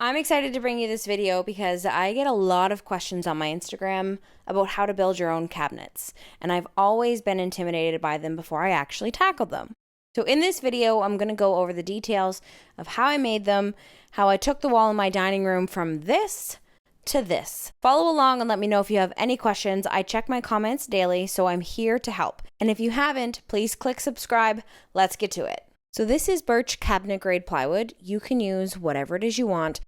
I'm excited to bring you this video because I get a lot of questions on my Instagram about how to build your own cabinets, and I've always been intimidated by them before I actually tackled them. So in this video, I'm going to go over the details of how I made them, how I took the wall in my dining room from this to this. Follow along and let me know if you have any questions. I check my comments daily, so I'm here to help. And if you haven't, please click subscribe. Let's get to it. So this is birch cabinet grade plywood. You can use whatever it is you want.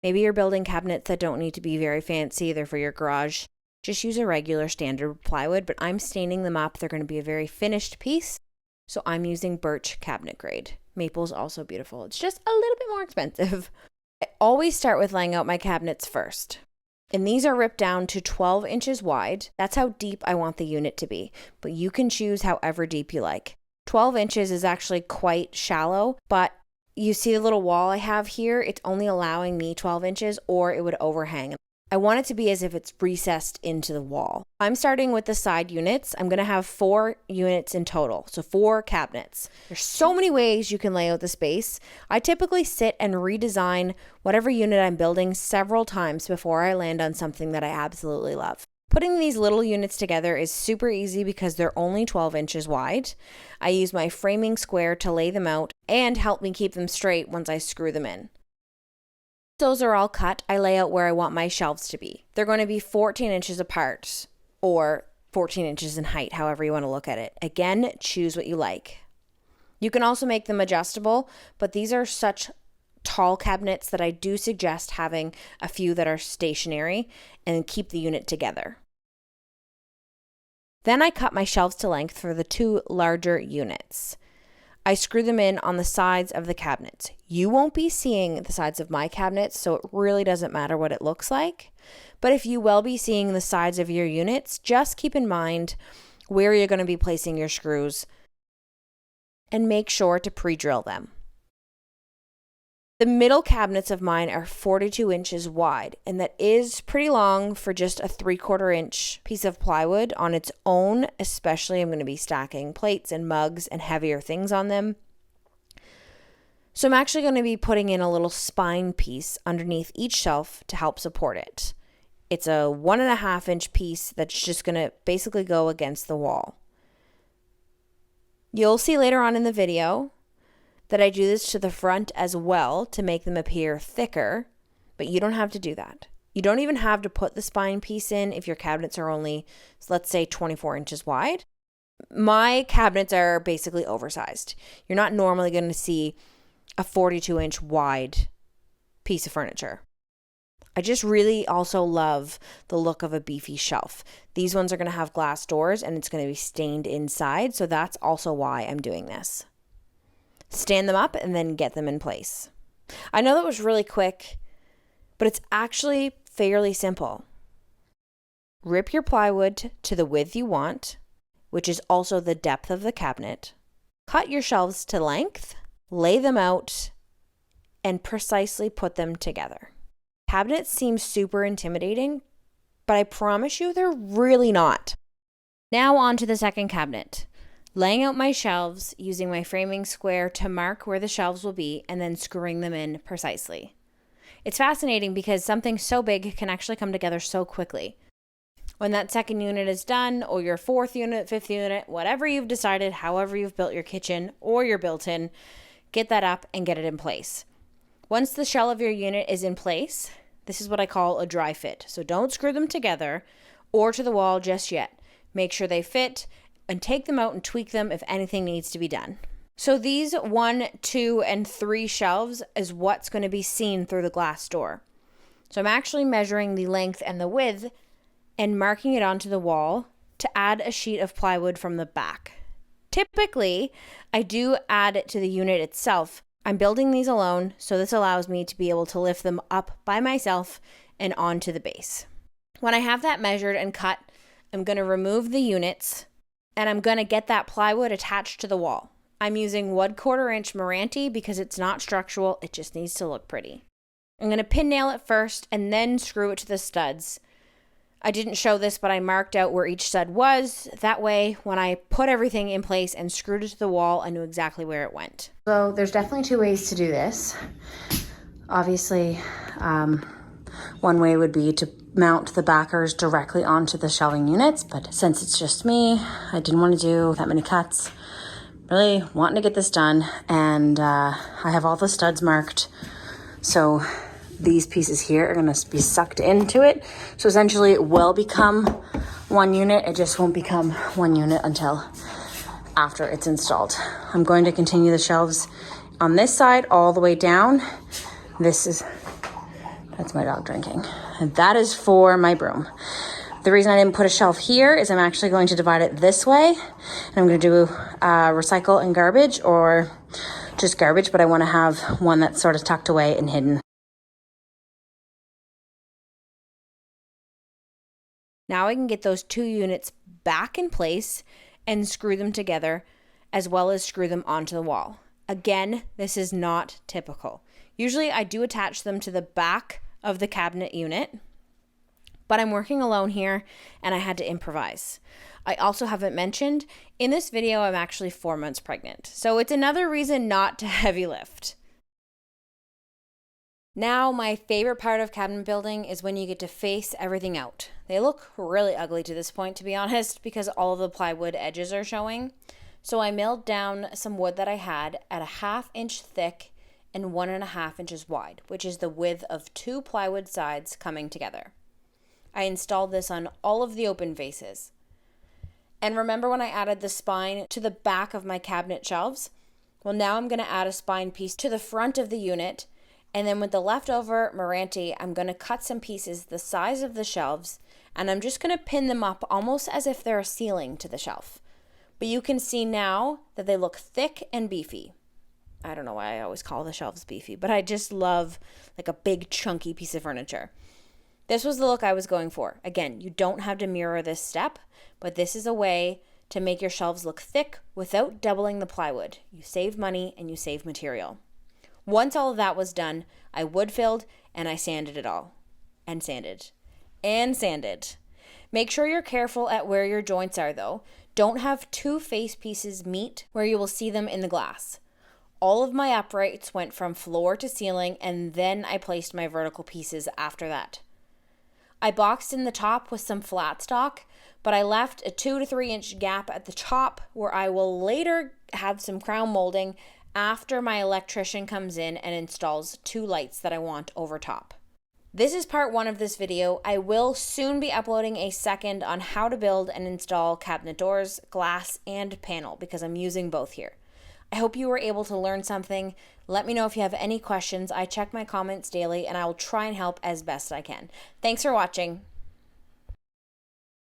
Maybe you're building cabinets that don't need to be very fancy. They're for your garage. Just use a regular standard plywood, but I'm staining them up. They're going to be a very finished piece. So I'm using birch cabinet grade. Maple's also beautiful. It's just a little bit more expensive. I always start with laying out my cabinets first. And these are ripped down to 12 inches wide. That's how deep I want the unit to be. But you can choose however deep you like. 12 inches is actually quite shallow, but you see the little wall I have here? It's only allowing me 12 inches or it would overhang. I want it to be as if it's recessed into the wall. I'm starting with the side units. I'm going to have 4 units in total, so 4 cabinets. There's so many ways you can lay out the space. I typically sit and redesign whatever unit I'm building several times before I land on something that I absolutely love. Putting these little units together is super easy because they're only 12 inches wide. I use my framing square to lay them out and help me keep them straight once I screw them in. Those are all cut. I lay out where I want my shelves to be. They're going to be 14 inches apart or 14 inches in height, however you want to look at it. Again, choose what you like. You can also make them adjustable, but these are such tall cabinets that I do suggest having a few that are stationary and keep the unit together. Then I cut my shelves to length for the 2 larger units. I screw them in on the sides of the cabinets. You won't be seeing the sides of my cabinets, so it really doesn't matter what it looks like. But if you will be seeing the sides of your units, just keep in mind where you're going to be placing your screws and make sure to pre-drill them. The middle cabinets of mine are 42 inches wide, and that is pretty long for just a 3/4 inch piece of plywood on its own, especially I'm going to be stacking plates and mugs and heavier things on them. So I'm actually going to be putting in a little spine piece underneath each shelf to help support it. It's a 1.5 inch piece that's just going to basically go against the wall. You'll see later on in the video that I do this to the front as well to make them appear thicker, but you don't have to do that. You don't even have to put the spine piece in if your cabinets are only, let's say, 24 inches wide. My cabinets are basically oversized. You're not normally going to see a 42 inch wide piece of furniture. I just really also love the look of a beefy shelf. These ones are going to have glass doors and it's going to be stained inside, so that's also why I'm doing this. Stand them up and then get them in place. I know that was really quick, but it's actually fairly simple. Rip your plywood to the width you want, which is also the depth of the cabinet. Cut your shelves to length, lay them out, and precisely put them together. Cabinets seem super intimidating, but I promise you they're really not. Now on to the second cabinet. Laying out my shelves using my framing square to mark where the shelves will be and then screwing them in precisely. It's fascinating because something so big can actually come together so quickly. When that second unit is done, or your 4th unit, 5th unit, whatever you've decided, however you've built your kitchen or your built-in, get that up and get it in place. Once the shell of your unit is in place, this is what I call a dry fit. So don't screw them together or to the wall just yet. Make sure they fit and take them out and tweak them if anything needs to be done. So these 1, 2, and 3 shelves is what's going to be seen through the glass door. So I'm actually measuring the length and the width and marking it onto the wall to add a sheet of plywood from the back. Typically, I do add it to the unit itself. I'm building these alone, so this allows me to be able to lift them up by myself and onto the base. When I have that measured and cut, I'm going to remove the units and I'm going to get that plywood attached to the wall. I'm using 1/4 inch Meranti because it's not structural, it just needs to look pretty. I'm going to pin nail it first and then screw it to the studs. I didn't show this, but I marked out where each stud was. That way, when I put everything in place and screwed it to the wall, I knew exactly where it went. So there's definitely 2 ways to do this. Obviously, one way would be to mount the backers directly onto the shelving units, but since it's just me, I didn't want to do that many cuts. Really wanting to get this done, and I have all the studs marked, so these pieces here are going to be sucked into it. So essentially it will become one unit. It just won't become one unit until after it's installed. I'm going to continue the shelves on this side all the way down. That's my dog drinking. And that is for my broom. The reason I didn't put a shelf here is I'm actually going to divide it this way. And I'm going to do recycle and garbage, or just garbage, but I want to have one that's sort of tucked away and hidden. Now I can get those 2 units back in place and screw them together, as well as screw them onto the wall. Again, this is not typical. Usually I do attach them to the back of the cabinet unit, but I'm working alone here and I had to improvise. I also haven't mentioned, in this video I'm actually 4 months pregnant, so it's another reason not to heavy lift. Now, my favorite part of cabinet building is when you get to face everything out. They look really ugly to this point, to be honest, because all of the plywood edges are showing. So I milled down some wood that I had at a 1/2 inch thick and 1.5 inches wide, which is the width of 2 plywood sides coming together. I installed this on all of the open faces. And remember when I added the spine to the back of my cabinet shelves? Well, now I'm going to add a spine piece to the front of the unit. And then with the leftover Meranti, I'm going to cut some pieces the size of the shelves, and I'm just going to pin them up almost as if they're a ceiling to the shelf. But you can see now that they look thick and beefy. I don't know why I always call the shelves beefy, but I just love like a big chunky piece of furniture. This was the look I was going for. Again, you don't have to mirror this step, but this is a way to make your shelves look thick without doubling the plywood. You save money and you save material. Once all of that was done, I wood filled and I sanded it all. And sanded. And sanded. Make sure you're careful at where your joints are though. Don't have 2 face pieces meet where you will see them in the glass. All of my uprights went from floor to ceiling, and then I placed my vertical pieces after that. I boxed in the top with some flat stock, but I left a 2 to 3 inch gap at the top where I will later have some crown molding after my electrician comes in and installs 2 lights that I want over top. This is part 1 of this video. I will soon be uploading a second on how to build and install cabinet doors, glass, and panel, because I'm using both here. I hope you were able to learn something. Let me know if you have any questions. I check my comments daily and I will try and help as best I can. Thanks for watching.